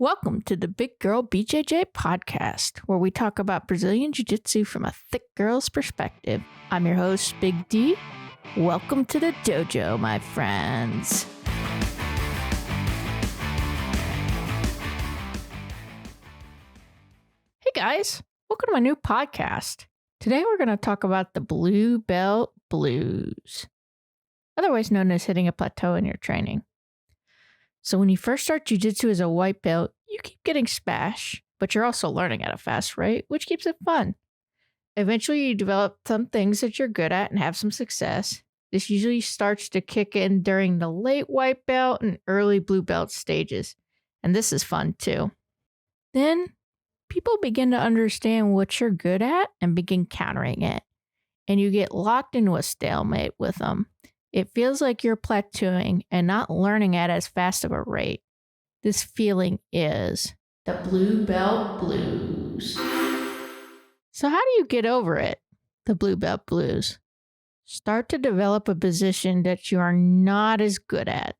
Welcome to the Big Girl BJJ podcast, where we talk about Brazilian Jiu-Jitsu from a thick girl's perspective. I'm your host, Big D. Welcome to the dojo, my friends. Hey guys, welcome to my new podcast. Today we're going to talk about the Blue Belt Blues, otherwise known as hitting a plateau in your training. So when you first start jiu-jitsu as a white belt, you keep getting smash, but you're also learning at a fast rate, which keeps it fun. Eventually, you develop some things that you're good at and have some success. This usually starts to kick in during the late white belt and early blue belt stages, and this is fun too. Then, people begin to understand what you're good at and begin countering it, and you get locked into a stalemate with them. It feels like you're plateauing and not learning at as fast of a rate. This feeling is the Blue Belt Blues. So how do you get over it? The Blue Belt Blues. Start to develop a position that you are not as good at.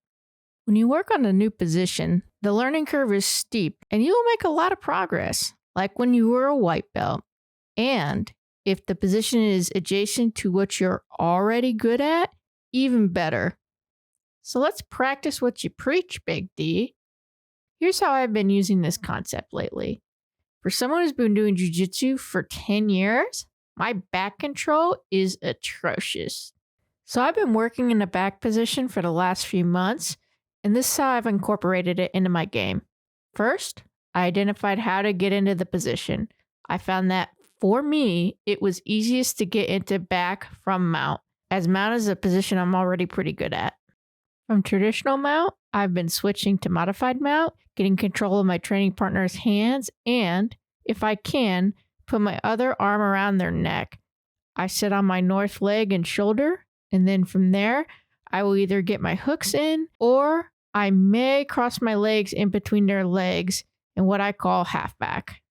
When you work on a new position, the learning curve is steep and you will make a lot of progress, like when you were a white belt. And if the position is adjacent to what you're already good at, even better. So let's practice what you preach, Big D. Here's how I've been using this concept lately. For someone who's been doing jiu-jitsu for 10 years, my back control is atrocious. So I've been working in the back position for the last few months, and this is how I've incorporated it into my game. First, I identified how to get into the position. I found that for me, it was easiest to get into back from mount, as mount is a position I'm already pretty good at. From traditional mount, I've been switching to modified mount, getting control of my training partner's hands, and, if I can, put my other arm around their neck. I sit on my north leg and shoulder, and then from there, I will either get my hooks in, or I may cross my legs in between their legs in what I call halfback.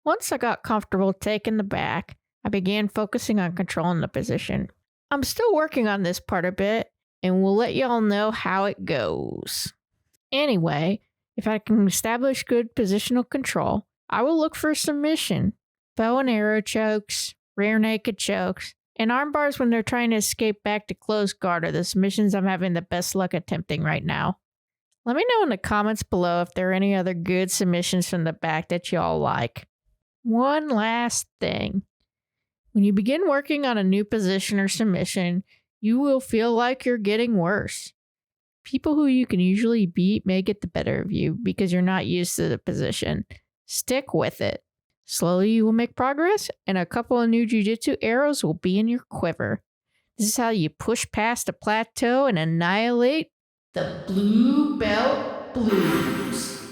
Once I got comfortable taking the back, I began focusing on controlling the position. I'm still working on this part a bit, and we'll let y'all know how it goes. Anyway, if I can establish good positional control, I will look for submission, bow and arrow chokes, rear naked chokes, and arm bars when they're trying to escape back to close guard are the submissions I'm having the best luck attempting right now. Let me know in the comments below if there are any other good submissions from the back that y'all like. One last thing. When you begin working on a new position or submission, you will feel like you're getting worse. People who you can usually beat may get the better of you because you're not used to the position. Stick with it. Slowly you will make progress, and a couple of new jiu-jitsu arrows will be in your quiver. This is how you push past a plateau and annihilate the Blue Belt Blues.